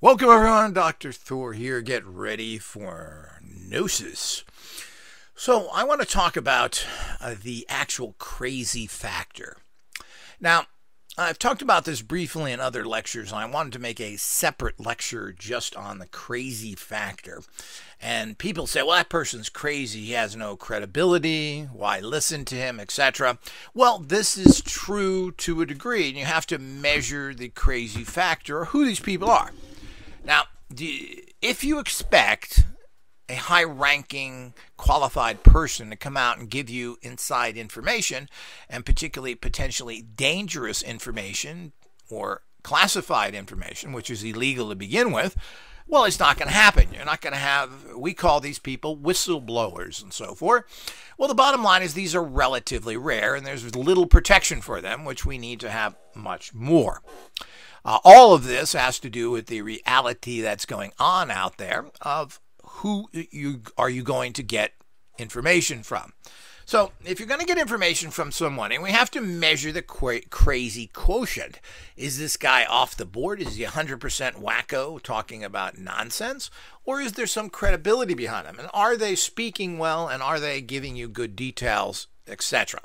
Welcome everyone, Dr. Thor here. Get ready for Gnosis. So I want to talk about the actual crazy factor. Now, I've talked about this briefly in other lectures, and I wanted to make a separate lecture just on the crazy factor. And people say, well, that person's crazy. He has no credibility. Why listen to him, etc. Well, this is true to a degree, and you have to measure the crazy factor or who these people are. Now, if you expect a high-ranking, qualified person to come out and give you inside information, and particularly potentially dangerous information or classified information, which is illegal to begin with, well, it's not going to happen. You're not going to have, we call these people whistleblowers and so forth. Well, the bottom line is these are relatively rare, and there's little protection for them, which we need to have much more. All of this has to do with the reality that's going on out there of who are you going to get information from. So if you're going to get information from someone, and we have to measure the crazy quotient. Is this guy off the board? Is he 100% wacko talking about nonsense? Or is there some credibility behind him? And are they speaking well, and are they giving you good details, etc.?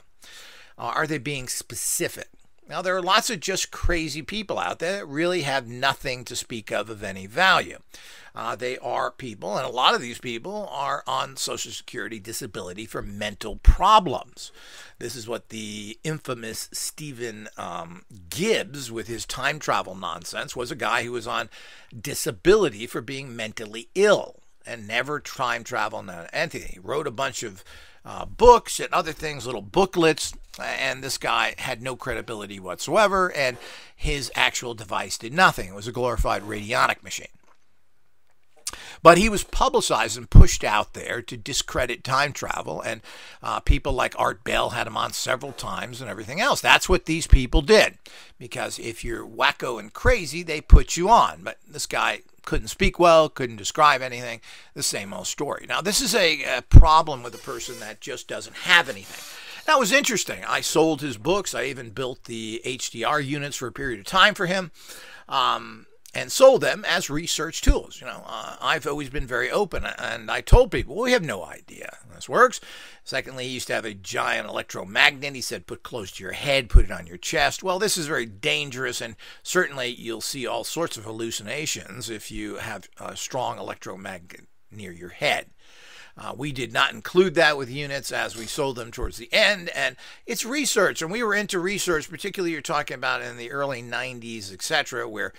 Are they being specific? Now, there are lots of just crazy people out there that really have nothing to speak of any value. They are people, and a lot of these people are on Social Security disability for mental problems. This is what the infamous Stephen Gibbs, with his time travel nonsense, was a guy who was on disability for being mentally ill and never time traveled anything. He wrote a bunch of books and other things, little booklets, and this guy had no credibility whatsoever, and his actual device did nothing. It was a glorified radionic machine. But he was publicized and pushed out there to discredit time travel, and people like Art Bell had him on several times and everything else. That's what these people did, because if you're wacko and crazy, they put you on. But this guy couldn't speak well, couldn't describe anything, the same old story. Now, this is a problem with a person that just doesn't have anything. That was interesting. I sold his books. I even built the HDR units for a period of time for him. And sold them as research tools. You know, I've always been very open, and I told people, well, we have no idea how this works. Secondly, he used to have a giant electromagnet. He said, put close to your head, put it on your chest. Well, this is very dangerous, and certainly you'll see all sorts of hallucinations if you have a strong electromagnet near your head. We did not include that with units as we sold them towards the end, and it's research, and we were into research, particularly you're talking about in the early 90s, etc., where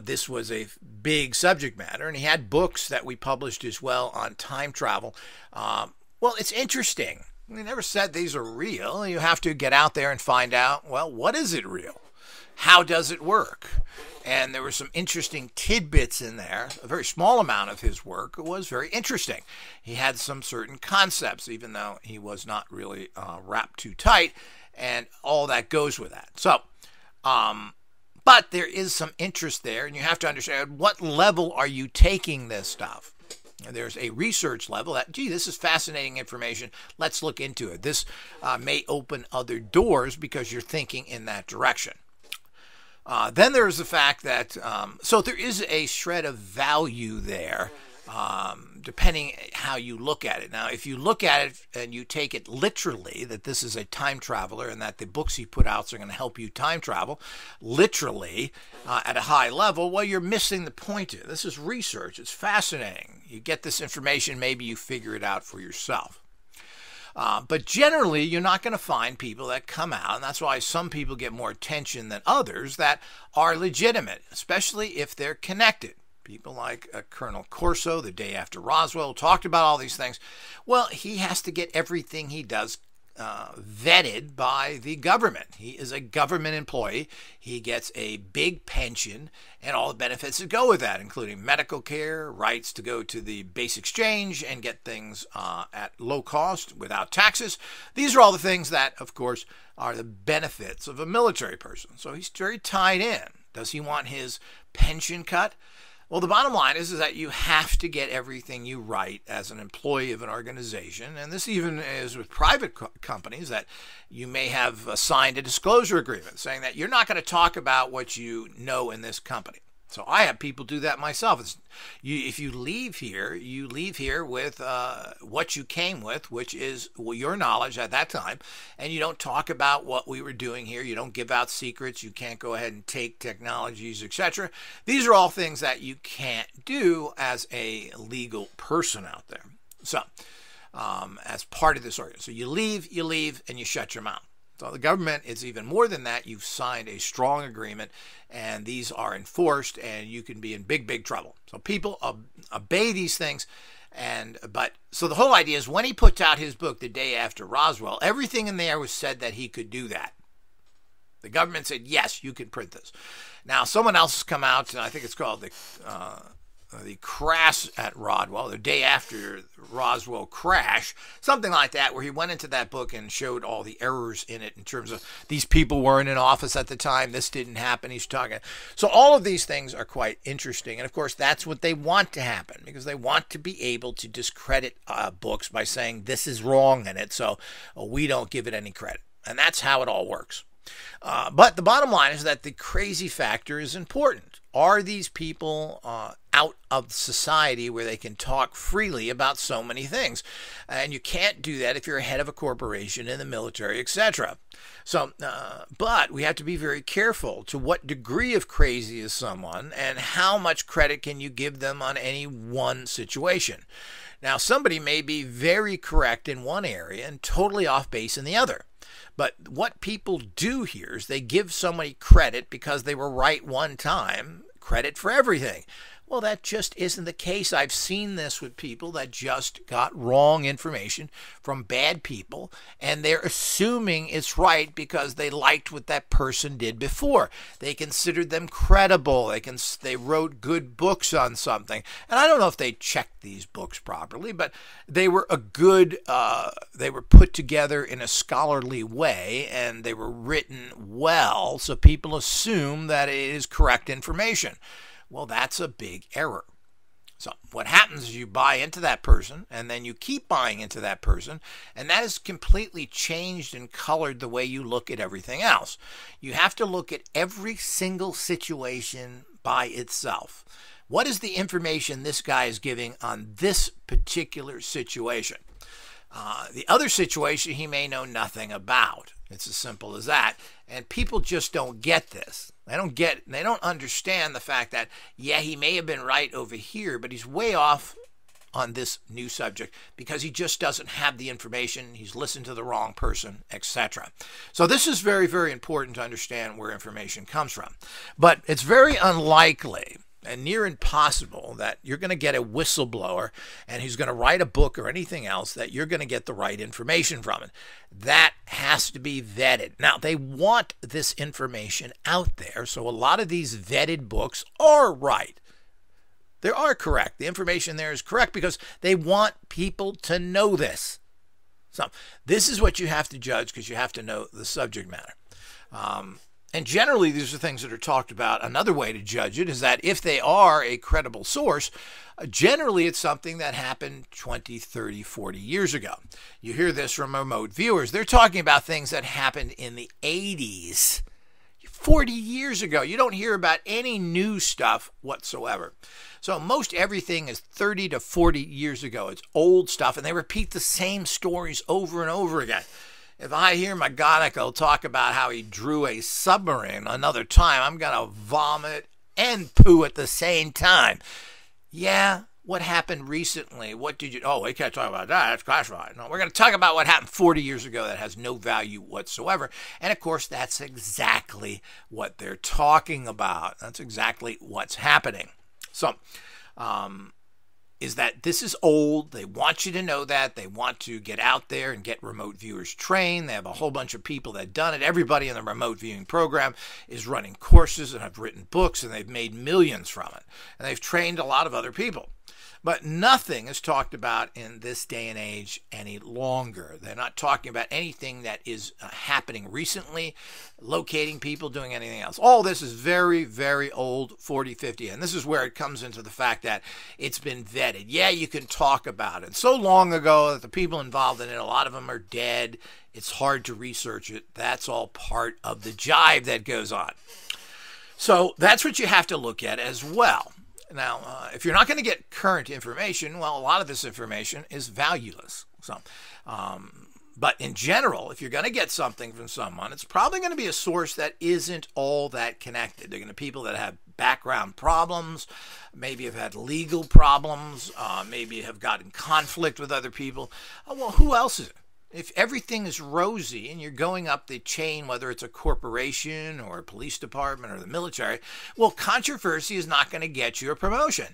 this was a big subject matter, and he had books that we published as well on time travel. Well, it's interesting. We never said these are real. You have to get out there and find out, well, what is it real? How does it work? And there were some interesting tidbits in there. A very small amount of his work was very interesting. He had some certain concepts, even though he was not really wrapped too tight, and all that goes with that. So, but there is some interest there, and you have to understand what level are you taking this stuff. There's a research level that, gee, this is fascinating information. Let's look into it. This may open other doors because you're thinking in that direction. Then there's the fact that, so there is a shred of value there, depending how you look at it. Now, if you look at it and you take it literally, that this is a time traveler and that the books he put out are going to help you time travel, literally, at a high level, well, you're missing the point here. This is research. It's fascinating. You get this information, maybe you figure it out for yourself. But generally, you're not going to find people that come out, and that's why some people get more attention than others that are legitimate, especially if they're connected. People like Colonel Corso, the day after Roswell, talked about all these things. Well, he has to get everything he does vetted by the government. He is a government employee. He gets a big pension and all the benefits that go with that, including medical care, rights to go to the base exchange and get things at low cost without taxes. These are all the things that, of course, are the benefits of a military person. So he's very tied in. Does he want his pension cut? Well, the bottom line is that you have to get everything you write as an employee of an organization, and this even is with private companies, that you may have signed a disclosure agreement saying that you're not going to talk about what you know in this company. So I have people do that myself. If you leave here, with what you came with, which is your knowledge at that time, and you don't talk about what we were doing here. You don't give out secrets. You can't go ahead and take technologies, etc. These are all things that you can't do as a legal person out there. So as part of this argument. So you leave, and you shut your mouth. So the government is even more than that. You've signed a strong agreement, and these are enforced, and you can be in big, big trouble. So people obey these things. So the whole idea is when he puts out his book the day after Roswell, everything in there was said that he could do that. The government said, yes, you can print this. Now, someone else has come out, and I think it's called the crash at Roswell, the day after Roswell crash, something like that, where he went into that book and showed all the errors in it in terms of these people weren't in office at the time, this didn't happen, he's talking. So all of these things are quite interesting, and of course that's what they want to happen, because they want to be able to discredit books by saying this is wrong in it, so we don't give it any credit. And that's how it all works. But the bottom line is that the crazy factor is important. Are these people out of society where they can talk freely about so many things? And you can't do that if you're a head of a corporation, in the military, etc. So, but we have to be very careful to what degree of crazy is someone, and how much credit can you give them on any one situation. Now, somebody may be very correct in one area and totally off base in the other. But what people do here is they give somebody credit because they were right one time, credit for everything. Well, that just isn't the case. I've seen this with people that just got wrong information from bad people, and they're assuming it's right because they liked what that person did before. They considered them credible. They wrote good books on something. And I don't know if they checked these books properly, but they were they were put together in a scholarly way, and they were written well, so people assume that it is correct information. Well, that's a big error. So what happens is you buy into that person, and then you keep buying into that person, and that has completely changed and colored the way you look at everything else. You have to look at every single situation by itself. What is the information this guy is giving on this particular situation? The other situation he may know nothing about. It's as simple as that. And people just don't get this. They don't understand the fact that, yeah, he may have been right over here, but he's way off on this new subject because he just doesn't have the information. He's listened to the wrong person, etc. So this is very, very important to understand where information comes from. But it's very unlikely and near impossible that you're going to get a whistleblower and he's going to write a book or anything else that you're going to get the right information from it. That has to be vetted. Now, they want this information out there, so a lot of these vetted books are right. They are correct. The information there is correct because they want people to know this. So this is what you have to judge, because you have to know the subject matter. And generally, these are things that are talked about. Another way to judge it is that if they are a credible source, generally it's something that happened 20, 30, 40 years ago. You hear this from remote viewers. They're talking about things that happened in the 80s, 40 years ago. You don't hear about any new stuff whatsoever. So most everything is 30 to 40 years ago. It's old stuff, and they repeat the same stories over and over again. If I hear McGonagall talk about how he drew a submarine another time, I'm going to vomit and poo at the same time. Yeah, what happened recently? What did you... Oh, we can't talk about that. That's classified. No, we're going to talk about what happened 40 years ago that has no value whatsoever. And, of course, that's exactly what they're talking about. That's exactly what's happening. So, is that this is old. They want you to know that. They want to get out there and get remote viewers trained. They have a whole bunch of people that have done it. Everybody in the remote viewing program is running courses and have written books, and they've made millions from it. And they've trained a lot of other people. But nothing is talked about in this day and age any longer. They're not talking about anything that is happening recently, locating people, doing anything else. All this is very, very old, 40, 50. And this is where it comes into the fact that it's been vetted. Yeah, you can talk about it. So long ago that the people involved in it, a lot of them are dead. It's hard to research it. That's all part of the jive that goes on. So that's what you have to look at as well. Now, if you're not going to get current information, well, a lot of this information is valueless. So, but in general, if you're going to get something from someone, it's probably going to be a source that isn't all that connected. They're going to be people that have background problems, maybe have had legal problems, maybe have gotten conflict with other people. Well, who else is it? If everything is rosy and you're going up the chain, whether it's a corporation or a police department or the military, well, controversy is not going to get you a promotion.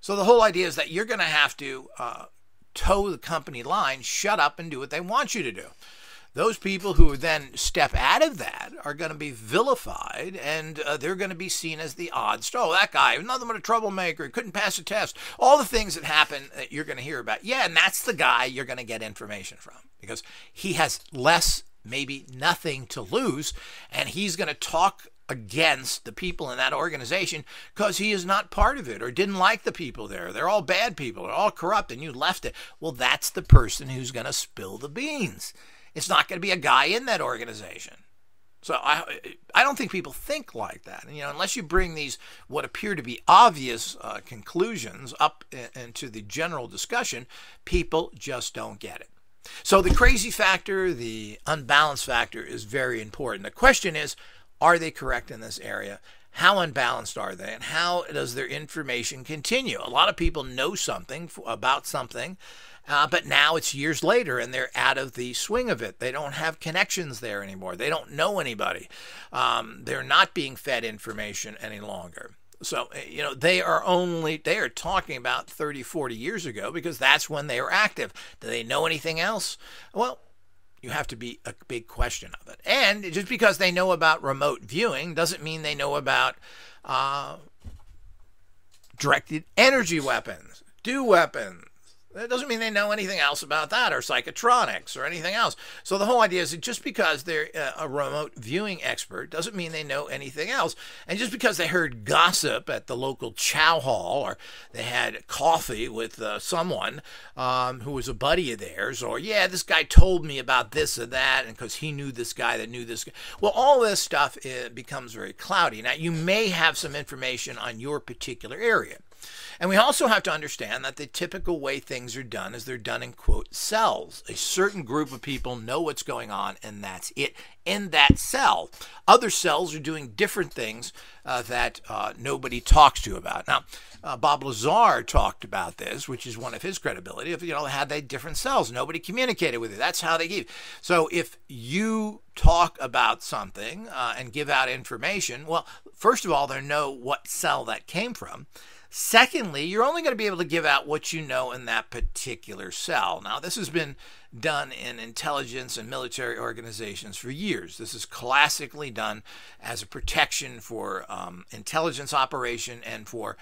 So the whole idea is that you're going to have to toe the company line, shut up and do what they want you to do. Those people who then step out of that are going to be vilified, and they're going to be seen as the odd star. Oh, that guy, nothing but a troublemaker, he couldn't pass a test. All the things that happen that you're going to hear about. Yeah, and that's the guy you're going to get information from because he has less, maybe nothing to lose, and he's going to talk against the people in that organization because he is not part of it or didn't like the people there. They're all bad people. They're all corrupt, and you left it. Well, that's the person who's going to spill the beans. It's not going to be a guy in that organization. So I don't think people think like that. And, unless you bring these what appear to be obvious conclusions up into the general discussion, people just don't get it. So the crazy factor, the unbalanced factor is very important. The question is, are they correct in this area? How unbalanced are they? And how does their information continue? A lot of people know something about something, but now it's years later and they're out of the swing of it. They don't have connections there anymore. They don't know anybody. They're not being fed information any longer. So, they are talking about 30, 40 years ago because that's when they were active. Do they know anything else? Well, you have to be a big question of it. And just because they know about remote viewing doesn't mean they know about directed energy weapons, weapons. That doesn't mean they know anything else about that or psychotronics or anything else. So the whole idea is that just because they're a remote viewing expert doesn't mean they know anything else. And just because they heard gossip at the local chow hall or they had coffee with someone who was a buddy of theirs, or, yeah, this guy told me about this or that, and because he knew this guy that knew this guy. Well, all this stuff becomes very cloudy. Now, you may have some information on your particular area. And we also have to understand that the typical way things are done is they're done in, quote, cells. A certain group of people know what's going on, and that's it. In that cell, other cells are doing different things that nobody talks to you about. Now, Bob Lazar talked about this, which is one of his credibility. If had they different cells, nobody communicated with you. That's how they gave. So if you talk about something and give out information, well, first of all, they know what cell that came from. Secondly, you're only going to be able to give out what you know in that particular cell. Now, this has been done in intelligence and military organizations for years. This is classically done as a protection for intelligence operation and for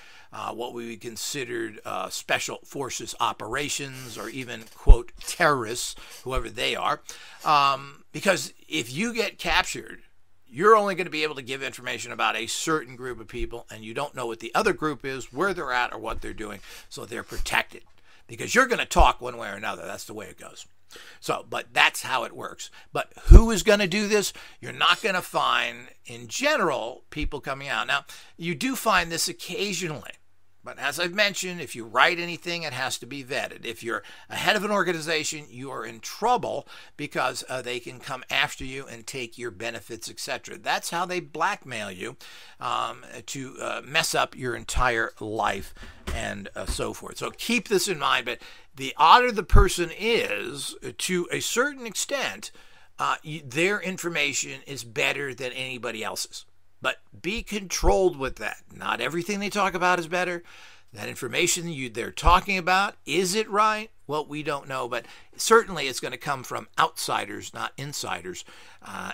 what we would consider special forces operations, or even, quote, terrorists, whoever they are. Because if you get captured, you're only going to be able to give information about a certain group of people, and you don't know what the other group is, where they're at, or what they're doing. So they're protected because you're going to talk one way or another. That's the way it goes. So, but that's how it works. But who is going to do this? You're not going to find, in general, people coming out. Now, you do find this occasionally. But as I've mentioned, if you write anything, it has to be vetted. If you're ahead of an organization, you are in trouble because they can come after you and take your benefits, etc. That's how they blackmail you to mess up your entire life and so forth. So keep this in mind. But the odder the person is, to a certain extent, their information is better than anybody else's. But be controlled with that. Not everything they talk about is better. That information they're talking about, is it right? Well, we don't know, but certainly it's going to come from outsiders, not insiders.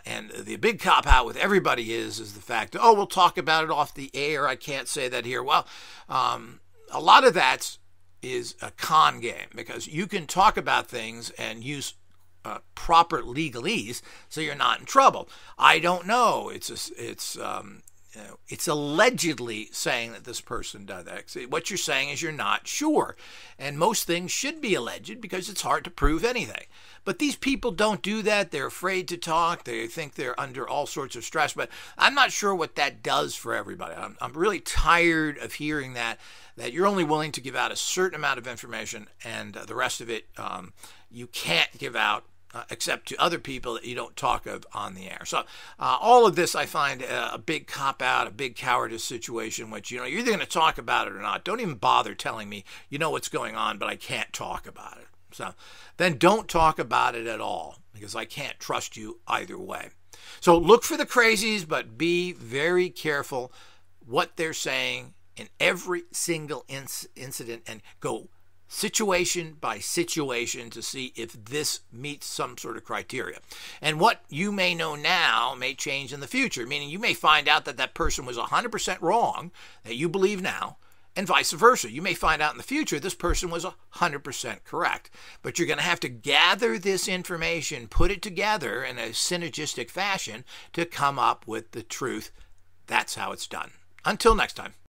And the big cop-out with everybody is the fact, oh, we'll talk about it off the air. I can't say that here. Well, a lot of that is a con game because you can talk about things and use proper legalese so you're not in trouble. I don't know. It's it's allegedly saying that this person does that. What you're saying is you're not sure. And most things should be alleged because it's hard to prove anything. But these people don't do that. They're afraid to talk. They think they're under all sorts of stress. But I'm not sure what that does for everybody. I'm really tired of hearing that you're only willing to give out a certain amount of information and the rest of it you can't give out except to other people that you don't talk of on the air. So all of this I find a big cop-out, a big cowardice situation, which, you're either going to talk about it or not. Don't even bother telling me you know what's going on, but I can't talk about it. So then don't talk about it at all, because I can't trust you either way. So look for the crazies, but be very careful what they're saying in every single incident, and go situation by situation to see if this meets some sort of criteria. And what you may know now may change in the future, meaning you may find out that that person was 100% wrong that you believe now, and vice versa. You may find out in the future this person was 100% correct. But you're going to have to gather this information, put it together in a synergistic fashion to come up with the truth. That's how it's done. Until next time.